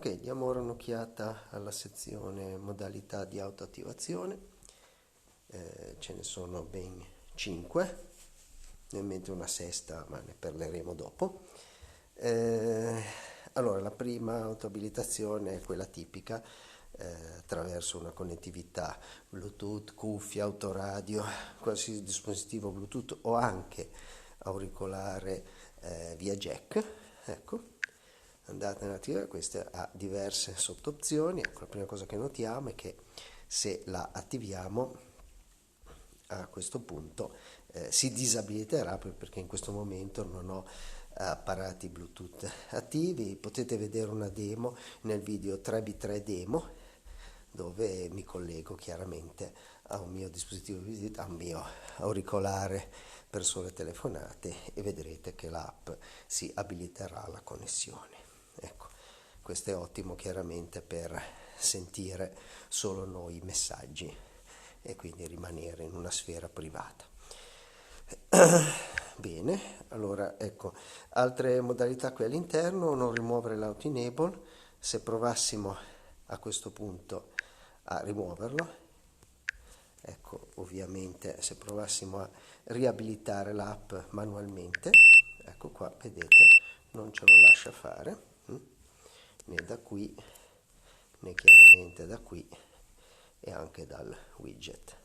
Ok, diamo ora un'occhiata alla sezione modalità di autoattivazione. Ce ne sono ben 5, nel mentre una sesta, ma ne parleremo dopo. Allora, la prima autoabilitazione è quella tipica, attraverso una connettività Bluetooth, cuffia, autoradio, qualsiasi dispositivo Bluetooth o anche auricolare via jack. Ecco, andate ad attivare queste, ha diverse sottoopzioni. Ecco, la prima cosa che notiamo è che se la attiviamo a questo punto si disabiliterà perché in questo momento non ho apparati Bluetooth attivi. Potete vedere una demo nel video 3x3 demo, dove mi collego chiaramente a un mio dispositivo di visita, a un mio auricolare per sole telefonate, e vedrete che l'app si abiliterà alla connessione. Ecco, questo è ottimo chiaramente per sentire solo noi i messaggi e quindi rimanere in una sfera privata. Bene, allora ecco, altre modalità qui all'interno: non rimuovere l'auto enable. Se provassimo a questo punto a rimuoverlo, ecco, ovviamente se provassimo a riabilitare l'app manualmente, ecco qua, vedete, non ce lo lascia fare, né da qui né chiaramente da qui e anche dal widget.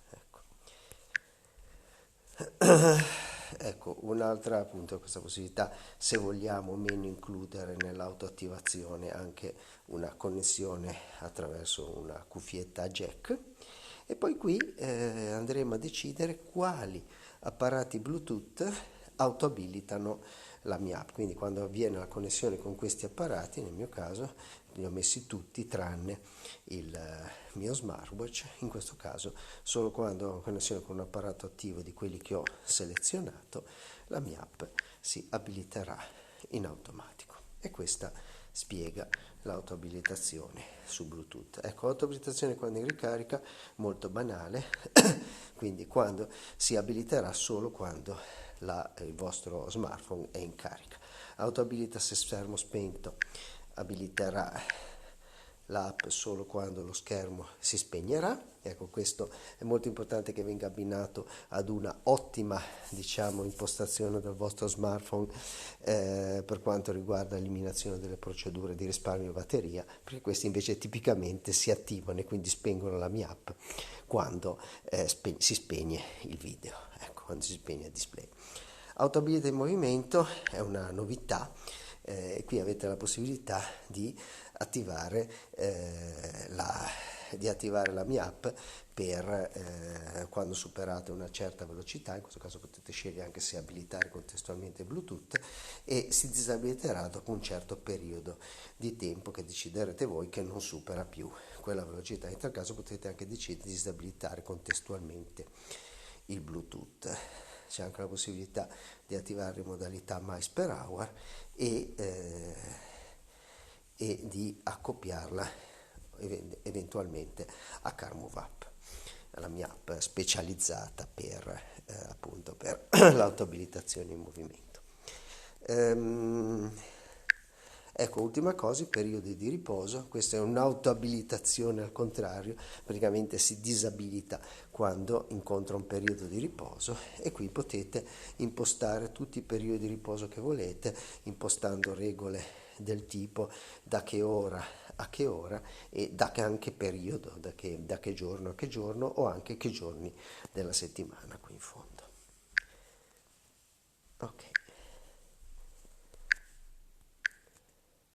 Ecco, un'altra appunto questa possibilità, se vogliamo o meno includere nell'autoattivazione anche una connessione attraverso una cuffietta jack. E poi qui andremo a decidere quali apparati Bluetooth autoabilitano la mia app. Quindi quando avviene la connessione con questi apparati, nel mio caso li ho messi tutti tranne il mio smartwatch, in questo caso solo quando ho una connessione con un apparato attivo di quelli che ho selezionato, la mia app si abiliterà in automatico. E questa spiega l'autoabilitazione su Bluetooth. Ecco, autoabilitazione quando in ricarica, molto banale, quindi quando si abiliterà solo quando il vostro smartphone è in carica. Autoabilita se schermo spento, abiliterà l'app solo quando lo schermo si spegnerà. Ecco, questo è molto importante che venga abbinato ad una ottima, diciamo, impostazione del vostro smartphone per quanto riguarda l'eliminazione delle procedure di risparmio batteria, perché questi invece tipicamente si attivano e quindi spengono la mia app quando si spegne il video, ecco, quando si spegne il display. Autoabilita in movimento è una novità. Qui avete la possibilità di attivare la mia app per quando superate una certa velocità. In questo caso potete scegliere anche se abilitare contestualmente Bluetooth, e si disabiliterà dopo un certo periodo di tempo che deciderete voi, che non supera più quella velocità. In tal caso potete anche decidere di disabilitare contestualmente il Bluetooth. C'è anche la possibilità di attivare in modalità miles per hour e di accoppiarla eventualmente a CarMove App, la mia app specializzata per appunto per l'autoabilitazione in movimento. Ecco, ultima cosa, i periodi di riposo. Questa è un'autoabilitazione al contrario, praticamente si disabilita quando incontra un periodo di riposo, e qui potete impostare tutti i periodi di riposo che volete, impostando regole del tipo da che ora a che ora e da che anche periodo, da che giorno a che giorno, o anche che giorni della settimana qui in fondo. Ok.